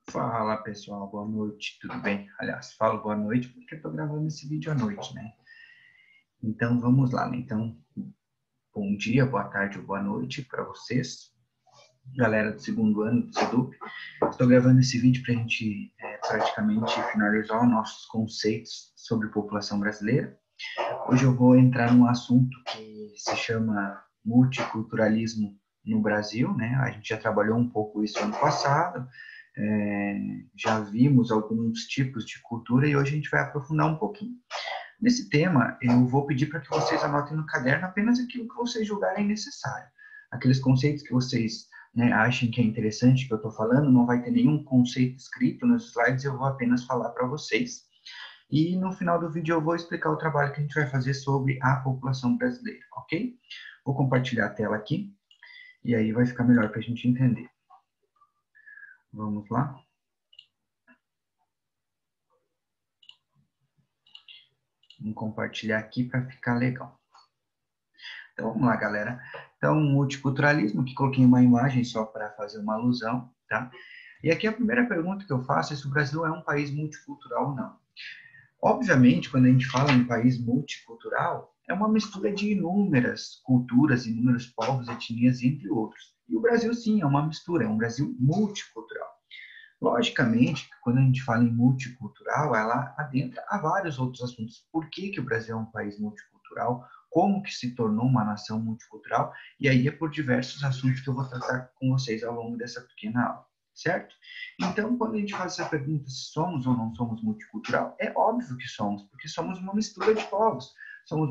Fala pessoal, boa noite, tudo bem? Aliás, falo boa noite porque eu tô gravando esse vídeo à noite, né? Então vamos lá, né? Então, bom dia, boa tarde ou boa noite para vocês, galera do segundo ano do SEDUP. Estou gravando esse vídeo para a gente praticamente finalizar os nossos conceitos sobre população brasileira. Hoje eu vou entrar num assunto que se chama multiculturalismo no Brasil, né? A gente já trabalhou um pouco isso ano passado, já vimos alguns tipos de cultura e hoje a gente vai aprofundar um pouquinho. Nesse tema, eu vou pedir para que vocês anotem no caderno apenas aquilo que vocês julgarem necessário. Aqueles conceitos que vocês achem que é interessante que eu estou falando, não vai ter nenhum conceito escrito nos slides, eu vou apenas falar para vocês. E no final do vídeo eu vou explicar o trabalho que a gente vai fazer sobre a população brasileira, ok? Vou compartilhar a tela aqui e aí vai ficar melhor para a gente entender. Vamos lá? Vamos compartilhar aqui para ficar legal. Então, vamos lá, galera. Então, multiculturalismo, que coloquei uma imagem só para fazer uma alusão, tá? E aqui a primeira pergunta que eu faço é se o Brasil é um país multicultural ou não. Obviamente, quando a gente fala em país multicultural, é uma mistura de inúmeras culturas, inúmeros povos, etnias, entre outros. E o Brasil, sim, é uma mistura, é um Brasil multicultural. Logicamente, quando a gente fala em multicultural, ela adentra a vários outros assuntos. Por que que o Brasil é um país multicultural? Como que se tornou uma nação multicultural? E aí é por diversos assuntos que eu vou tratar com vocês ao longo dessa pequena aula, certo? Então, quando a gente faz essa pergunta se somos ou não somos multicultural, é óbvio que somos, porque somos uma mistura de povos. Somos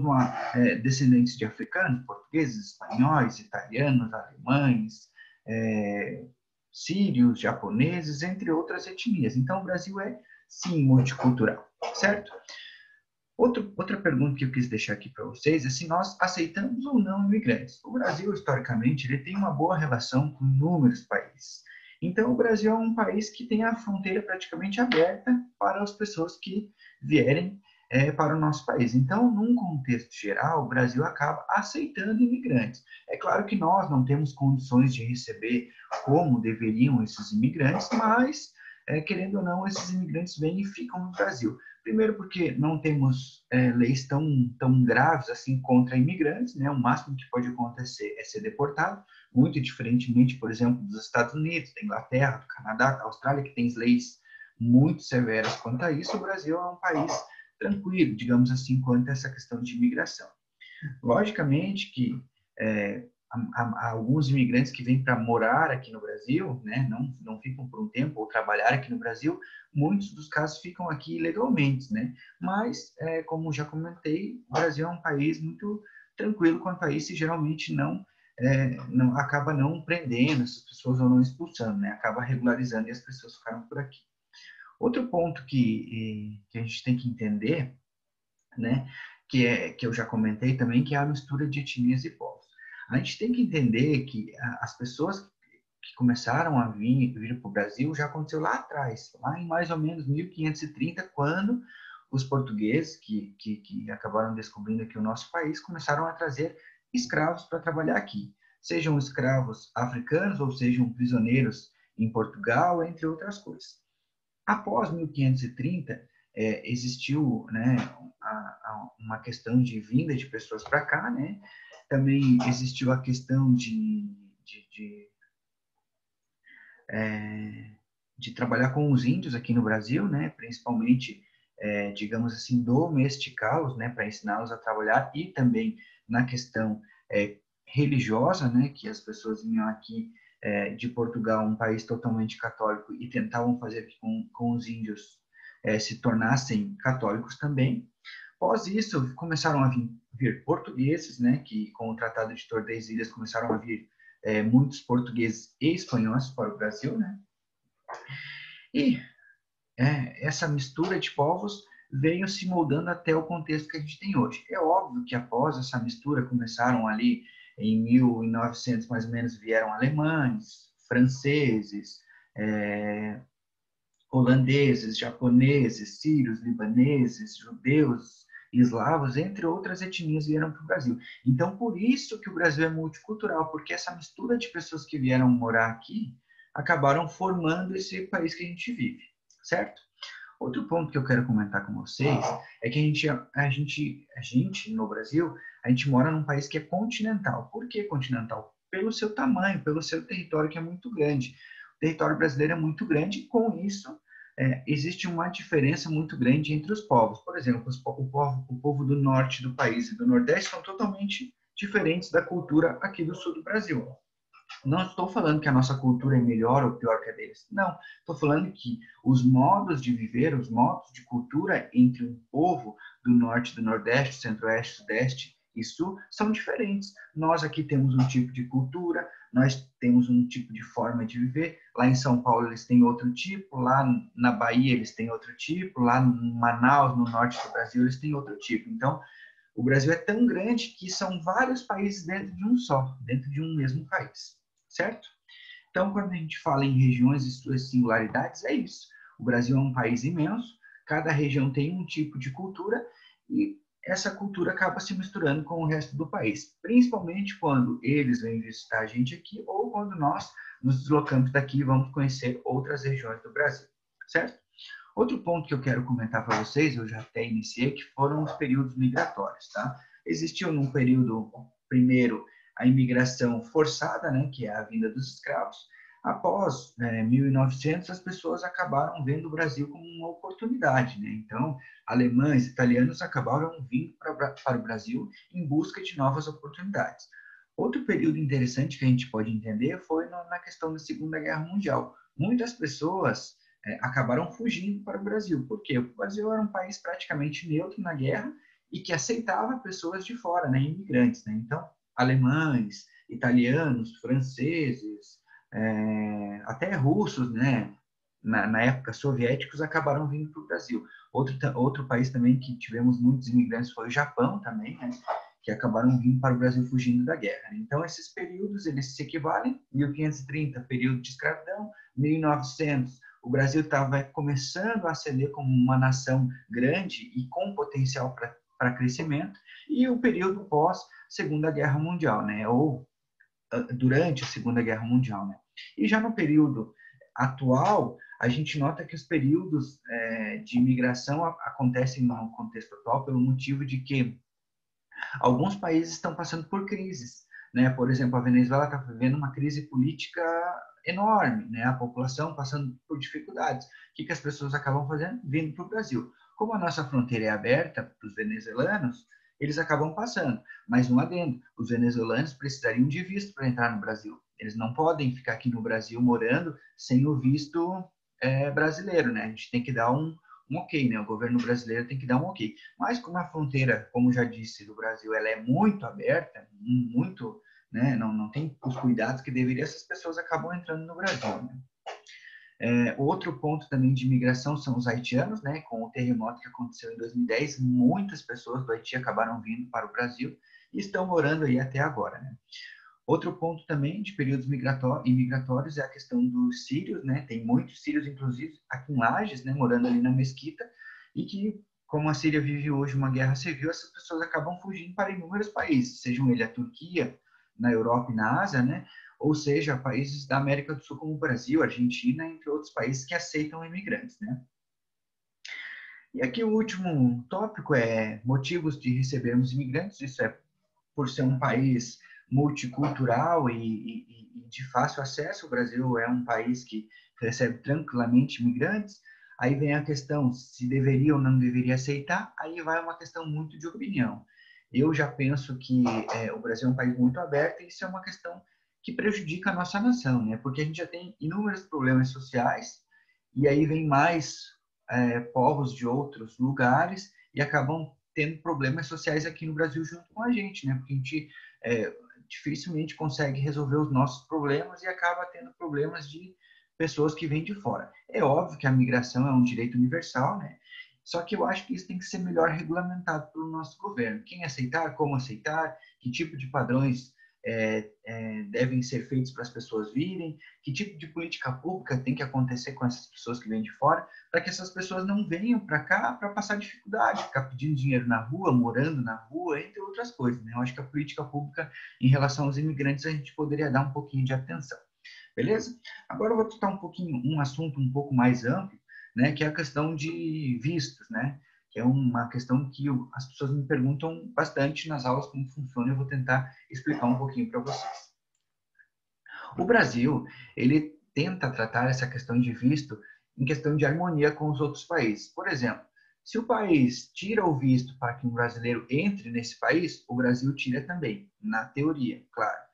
descendentes de africanos, portugueses, espanhóis, italianos, alemães, é, sírios, japoneses, entre outras etnias. Então, o Brasil é, sim, multicultural, certo? Outra pergunta que eu quis deixar aqui para vocês é se nós aceitamos ou não imigrantes. O Brasil, historicamente, ele tem uma boa relação com inúmeros países. Então, o Brasil é um país que tem a fronteira praticamente aberta para as pessoas que vierem para o nosso país. Então, num contexto geral, o Brasil acaba aceitando imigrantes. É claro que nós não temos condições de receber como deveriam esses imigrantes, mas, querendo ou não, esses imigrantes vêm e ficam no Brasil. Primeiro porque não temos leis tão graves assim contra imigrantes, né? O máximo que pode acontecer é ser deportado, muito diferentemente, por exemplo, dos Estados Unidos, da Inglaterra, do Canadá, da Austrália, que tem leis muito severas quanto a isso. O Brasil é um país tranquilo, digamos assim, quanto a essa questão de imigração. Logicamente que há alguns imigrantes que vêm para morar aqui no Brasil, né, não ficam por um tempo ou trabalhar aqui no Brasil, muitos dos casos ficam aqui ilegalmente, né? Mas, como já comentei, o Brasil é um país muito tranquilo quanto a isso e geralmente não acaba não prendendo essas pessoas ou não expulsando, né? Acaba regularizando e as pessoas ficaram por aqui. Outro ponto que a gente tem que entender, né, que eu já comentei também, que é a mistura de etnias e povos. A gente tem que entender que as pessoas que começaram a vir para o Brasil já aconteceu lá atrás, lá em mais ou menos 1530, quando os portugueses, que acabaram descobrindo aqui o nosso país, começaram a trazer escravos para trabalhar aqui. Sejam escravos africanos ou sejam prisioneiros em Portugal, entre outras coisas. Após 1530, existiu, né, uma questão de vinda de pessoas para cá, né? Também existiu a questão de trabalhar com os índios aqui no Brasil, né? Principalmente, digamos assim, domesticá-los, né? Para ensiná-los a trabalhar e também na questão religiosa, né? Que as pessoas vinham aqui de Portugal, um país totalmente católico, e tentavam fazer que com os índios se tornassem católicos também. Após isso, começaram a vir portugueses, né? Que com o Tratado de Tordesilhas começaram a vir muitos portugueses e espanhóis para o Brasil, né? E essa mistura de povos veio se moldando até o contexto que a gente tem hoje. É óbvio que após essa mistura começaram ali em 1900 mais ou menos vieram alemães, franceses, holandeses, japoneses, sírios, libaneses, judeus, eslavos, entre outras etnias vieram para o Brasil. Então, por isso que o Brasil é multicultural, porque essa mistura de pessoas que vieram morar aqui acabaram formando esse país que a gente vive, certo? Outro ponto que eu quero comentar com vocês é que a gente no Brasil, a gente mora num país que é continental. Por que continental? Pelo seu tamanho, pelo seu território que é muito grande. O território brasileiro é muito grande e com isso existe uma diferença muito grande entre os povos. Por exemplo, o povo do norte do país e do nordeste são totalmente diferentes da cultura aqui do sul do Brasil. Não estou falando que a nossa cultura é melhor ou pior que a deles. Não. Estou falando que os modos de viver, os modos de cultura entre um povo do norte, do nordeste, centro-oeste, sudeste e sul são diferentes. Nós aqui temos um tipo de cultura, nós temos um tipo de forma de viver. Lá em São Paulo eles têm outro tipo, lá na Bahia eles têm outro tipo, lá em Manaus, no norte do Brasil, eles têm outro tipo. Então, o Brasil é tão grande que são vários países dentro de um só, dentro de um mesmo país, certo? Então, quando a gente fala em regiões e suas singularidades, é isso. O Brasil é um país imenso, cada região tem um tipo de cultura e essa cultura acaba se misturando com o resto do país, principalmente quando eles vêm visitar a gente aqui ou quando nós nos deslocamos daqui e vamos conhecer outras regiões do Brasil, certo? Outro ponto que eu quero comentar para vocês, eu já até iniciei, que foram os períodos migratórios, tá? Existiu num período, primeiro, a imigração forçada, né, que é a vinda dos escravos. Após 1900, as pessoas acabaram vendo o Brasil como uma oportunidade, né? Então, alemães, italianos acabaram vindo para o Brasil em busca de novas oportunidades. Outro período interessante que a gente pode entender foi na questão da Segunda Guerra Mundial. Muitas pessoas acabaram fugindo para o Brasil. Por quê? O Brasil era um país praticamente neutro na guerra e que aceitava pessoas de fora, né, imigrantes. Né? Então, alemães, italianos, franceses, até russos, né, na época soviéticos, acabaram vindo para o Brasil. Outro país também que tivemos muitos imigrantes foi o Japão também, né, que acabaram vindo para o Brasil fugindo da guerra. Então, esses períodos, eles se equivalem, 1530, período de escravidão, 1900, o Brasil estava começando a ascender como uma nação grande e com potencial para crescimento, e o período pós Segunda Guerra Mundial, né? Ou durante a Segunda Guerra Mundial, né? E já no período atual, a gente nota que os períodos de imigração acontecem no contexto atual pelo motivo de que alguns países estão passando por crises, né? Por exemplo, a Venezuela está vivendo uma crise política enorme, né? A população passando por dificuldades. O que as pessoas acabam fazendo? Vindo para o Brasil. Como a nossa fronteira é aberta para os venezuelanos, eles acabam passando. Mas um adendo, os venezuelanos precisariam de visto para entrar no Brasil. Eles não podem ficar aqui no Brasil morando sem o visto brasileiro, né? A gente tem que dar um ok, né? O governo brasileiro tem que dar um ok. Mas como a fronteira, como já disse, do Brasil, ela é muito aberta, muito, né? Não tem os cuidados que deveria, essas pessoas acabam entrando no Brasil, né? Outro ponto também de imigração são os haitianos, né? Com o terremoto que aconteceu em 2010, muitas pessoas do Haiti acabaram vindo para o Brasil e estão morando aí até agora, né? Outro ponto também de períodos migratórios é a questão dos sírios, né? Tem muitos sírios, inclusive, aqui em Lages, né? Morando ali na Mesquita, e que, como a Síria vive hoje uma guerra civil, essas pessoas acabam fugindo para inúmeros países, sejam ele a Turquia, na Europa e na Ásia, né? Ou seja, países da América do Sul, como o Brasil, Argentina, entre outros países que aceitam imigrantes, né? E aqui o último tópico é motivos de recebermos imigrantes. Isso é por ser um país multicultural e de fácil acesso. O Brasil é um país que recebe tranquilamente imigrantes. Aí vem a questão se deveria ou não deveria aceitar. Aí vai uma questão muito de opinião. Eu já penso que o Brasil é um país muito aberto e isso é uma questão que prejudica a nossa nação, né? Porque a gente já tem inúmeros problemas sociais e aí vem mais povos de outros lugares e acabam tendo problemas sociais aqui no Brasil junto com a gente, né? Porque a gente dificilmente consegue resolver os nossos problemas e acaba tendo problemas de pessoas que vêm de fora. É óbvio que a migração é um direito universal, né? Só que eu acho que isso tem que ser melhor regulamentado pelo nosso governo. Quem aceitar, como aceitar, que tipo de padrões devem ser feitos para as pessoas virem, que tipo de política pública tem que acontecer com essas pessoas que vêm de fora, para que essas pessoas não venham para cá para passar dificuldade, ficar pedindo dinheiro na rua, morando na rua, entre outras coisas. Né? Eu acho que a política pública em relação aos imigrantes a gente poderia dar um pouquinho de atenção. Beleza? Agora eu vou tratar um assunto um pouco mais amplo, né, que é a questão de vistos, né? Que é uma questão que as pessoas me perguntam bastante nas aulas como funciona, eu vou tentar explicar um pouquinho para vocês. O Brasil, ele tenta tratar essa questão de visto em questão de harmonia com os outros países. Por exemplo, se o país tira o visto para que um brasileiro entre nesse país, o Brasil tira também, na teoria, claro.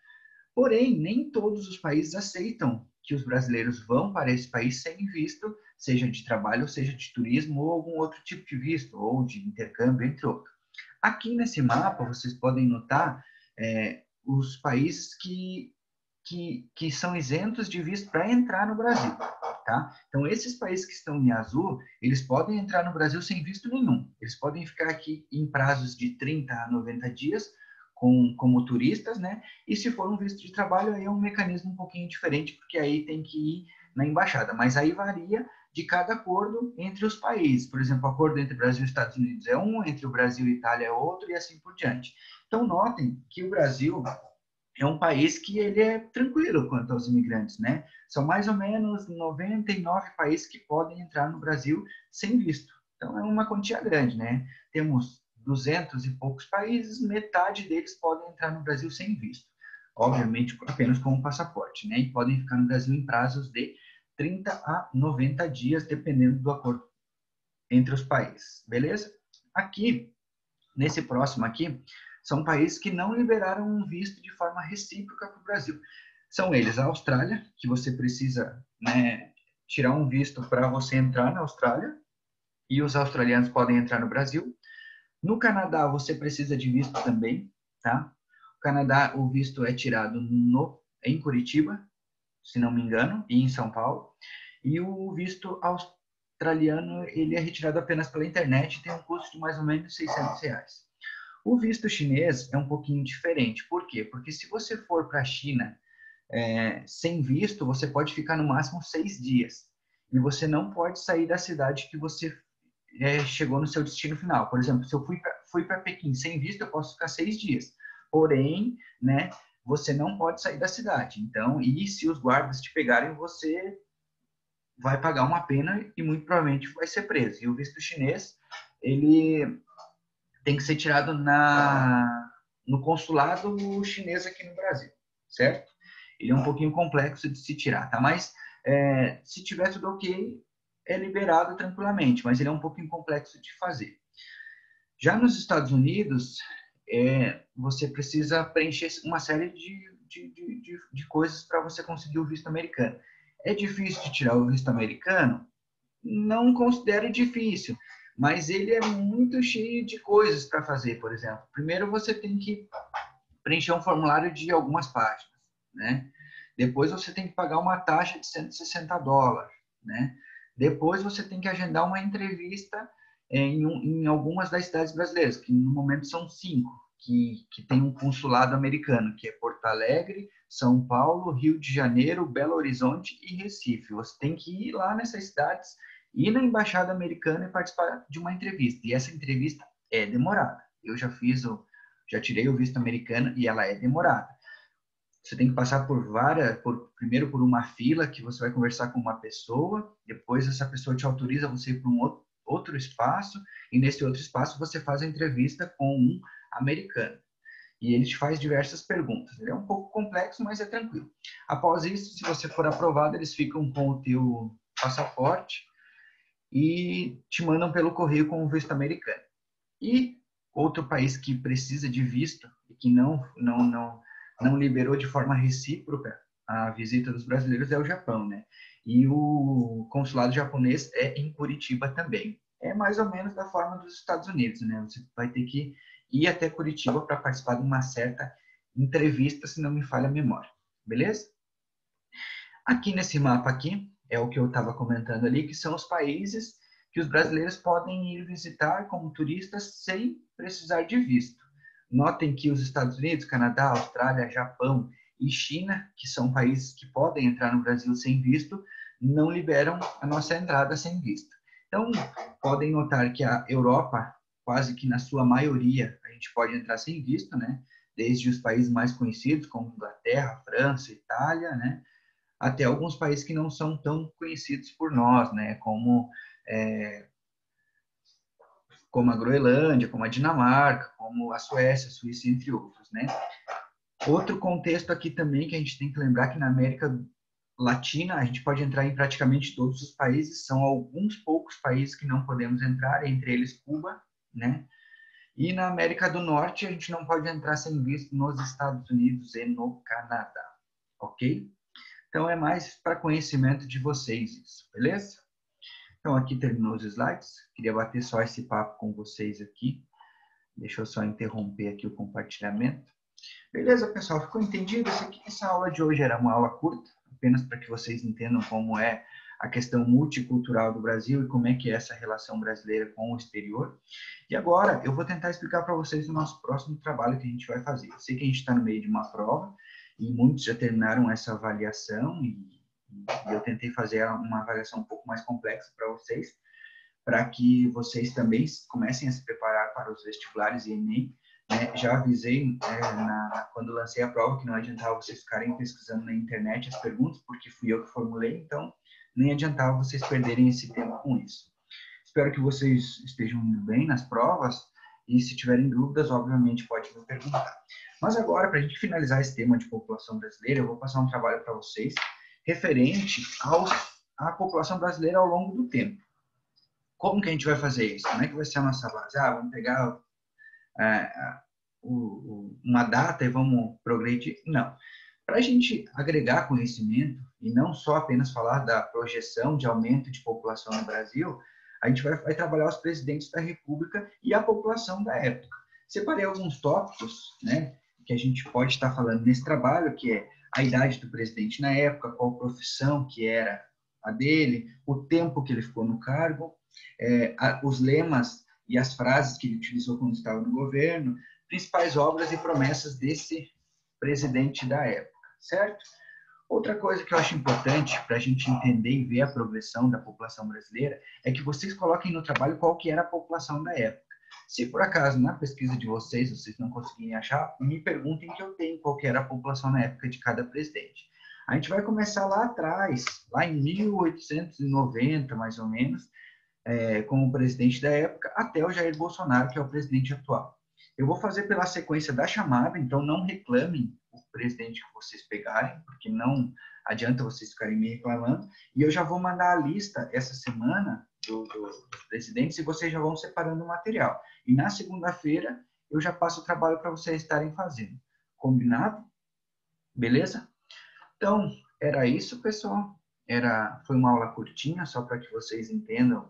Porém, nem todos os países aceitam que os brasileiros vão para esse país sem visto, seja de trabalho, seja de turismo ou algum outro tipo de visto, ou de intercâmbio, entre outros. Aqui nesse mapa, vocês podem notar os países que são isentos de visto para entrar no Brasil, tá? Então, esses países que estão em azul, eles podem entrar no Brasil sem visto nenhum. Eles podem ficar aqui em prazos de 30 a 90 dias como turistas, né? E se for um visto de trabalho, aí é um mecanismo um pouquinho diferente, porque aí tem que ir na embaixada. Mas aí varia de cada acordo entre os países. Por exemplo, o acordo entre Brasil e Estados Unidos é um, entre o Brasil e Itália é outro, e assim por diante. Então, notem que o Brasil é um país que ele é tranquilo quanto aos imigrantes, né? São mais ou menos 99 países que podem entrar no Brasil sem visto. Então, é uma quantia grande, né? Temos 200 e poucos países, metade deles podem entrar no Brasil sem visto. Obviamente, apenas com um passaporte, né? E podem ficar no Brasil em prazos de 30 a 90 dias, dependendo do acordo entre os países, beleza? Aqui, nesse próximo aqui, são países que não liberaram um visto de forma recíproca para o Brasil. São eles a Austrália, que você precisa, né, tirar um visto para você entrar na Austrália, e os australianos podem entrar no Brasil. No Canadá, você precisa de visto também, tá? O Canadá, o visto é tirado em Curitiba, se não me engano, e em São Paulo. E o visto australiano, ele é retirado apenas pela internet e tem um custo de mais ou menos R$ 600. O visto chinês é um pouquinho diferente. Por quê? Porque se você for para a China sem visto, você pode ficar no máximo 6 dias. E você não pode sair da cidade que você chegou no seu destino final. Por exemplo, se eu fui para Pequim sem visto, eu posso ficar 6 dias. Porém, né, você não pode sair da cidade. Então, e se os guardas te pegarem, você vai pagar uma pena e muito provavelmente vai ser preso. E o visto chinês, ele tem que ser tirado no consulado chinês aqui no Brasil, certo? Ele é um pouquinho complexo de se tirar, tá? Mas se tiver tudo ok, é liberado tranquilamente, mas ele é um pouquinho complexo de fazer. Já nos Estados Unidos, você precisa preencher uma série de coisas para você conseguir o visto americano. É difícil de tirar o visto americano? Não considero difícil, mas ele é muito cheio de coisas para fazer, por exemplo. Primeiro você tem que preencher um formulário de algumas páginas, né? Depois você tem que pagar uma taxa de US$ 160, né? Depois você tem que agendar uma entrevista em algumas das cidades brasileiras, que no momento são 5, que tem um consulado americano, que é Porto Alegre, São Paulo, Rio de Janeiro, Belo Horizonte e Recife. Você tem que ir lá nessas cidades, ir na embaixada americana e participar de uma entrevista. E essa entrevista é demorada. Eu já tirei o visto americano e ela é demorada. Você tem que passar primeiro por uma fila que você vai conversar com uma pessoa, depois essa pessoa te autoriza você ir para um outro espaço, e nesse outro espaço você faz a entrevista com um americano. E ele te faz diversas perguntas. Ele é um pouco complexo, mas é tranquilo. Após isso, se você for aprovado, eles ficam com o teu passaporte e te mandam pelo correio com o visto americano. E outro país que precisa de visto e que não liberou de forma recíproca a visita dos brasileiros é o Japão, né? E o consulado japonês é em Curitiba também. É mais ou menos da forma dos Estados Unidos, né? Você vai ter que ir até Curitiba para participar de uma certa entrevista, se não me falha a memória. Beleza? Aqui nesse mapa aqui, é o que eu estava comentando ali, que são os países que os brasileiros podem ir visitar como turistas sem precisar de visto. Notem que os Estados Unidos, Canadá, Austrália, Japão e China, que são países que podem entrar no Brasil sem visto, não liberam a nossa entrada sem visto. Então, podem notar que a Europa, quase que na sua maioria, a gente pode entrar sem visto, né? Desde os países mais conhecidos, como Inglaterra, França, Itália, né? até alguns países que não são tão conhecidos por nós, né? Como a Groenlândia, como a Dinamarca, como a Suécia, a Suíça, entre outros, né? Outro contexto aqui também que a gente tem que lembrar que na América Latina a gente pode entrar em praticamente todos os países, são alguns poucos países que não podemos entrar, entre eles Cuba, né? E na América do Norte a gente não pode entrar sem visto nos Estados Unidos e no Canadá, ok? Então é mais para conhecimento de vocês isso, beleza? Então aqui terminou os slides, queria bater só esse papo com vocês aqui. Deixa eu só interromper aqui o compartilhamento. Beleza, pessoal? Ficou entendido? Essa aula de hoje era uma aula curta, apenas para que vocês entendam como é a questão multicultural do Brasil e como é que é essa relação brasileira com o exterior. E agora eu vou tentar explicar para vocês o nosso próximo trabalho que a gente vai fazer. Eu sei que a gente está no meio de uma prova e muitos já terminaram essa avaliação e eu tentei fazer uma avaliação um pouco mais complexa para vocês, para que vocês também comecem a se preparar para os vestibulares e Enem. Já avisei quando lancei a prova que não adiantava vocês ficarem pesquisando na internet as perguntas, porque fui eu que formulei, então nem adiantava vocês perderem esse tempo com isso. Espero que vocês estejam indo bem nas provas e se tiverem dúvidas, obviamente, pode me perguntar. Mas agora, para a gente finalizar esse tema de população brasileira, eu vou passar um trabalho para vocês referente à população brasileira ao longo do tempo. Como que a gente vai fazer isso? Como é que vai ser a nossa base? Vamos pegar uma data e vamos progredir? Não. Para a gente agregar conhecimento e não só apenas falar da projeção de aumento de população no Brasil, a gente vai trabalhar os presidentes da República e a população da época. Separei alguns tópicos, né, que a gente pode estar falando nesse trabalho, que é a idade do presidente na época, qual profissão que era a dele, o tempo que ele ficou no cargo, os lemas e as frases que ele utilizou quando estava no governo, principais obras e promessas desse presidente da época, certo? Outra coisa que eu acho importante para a gente entender e ver a progressão da população brasileira é que vocês coloquem no trabalho qual que era a população da época. Se por acaso na pesquisa de vocês não conseguirem achar, me perguntem que eu tenho qual que era a população na época de cada presidente. A gente vai começar lá atrás, lá em 1890, mais ou menos, como presidente da época, até o Jair Bolsonaro, que é o presidente atual. Eu vou fazer pela sequência da chamada, então não reclamem o presidente que vocês pegarem, porque não adianta vocês ficarem me reclamando. E eu já vou mandar a lista essa semana dos presidentes e vocês já vão separando o material. E na segunda-feira eu já passo o trabalho para vocês estarem fazendo. Combinado? Beleza? Então, era isso, pessoal. Foi uma aula curtinha, só para que vocês entendam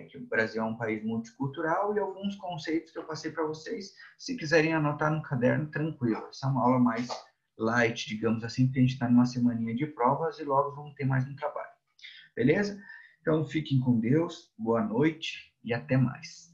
que o Brasil é um país multicultural e alguns conceitos que eu passei para vocês. Se quiserem anotar no caderno, tranquilo. Essa é uma aula mais light, digamos assim, porque a gente está numa semaninha de provas e logo vamos ter mais um trabalho. Beleza? Então, fiquem com Deus, boa noite e até mais.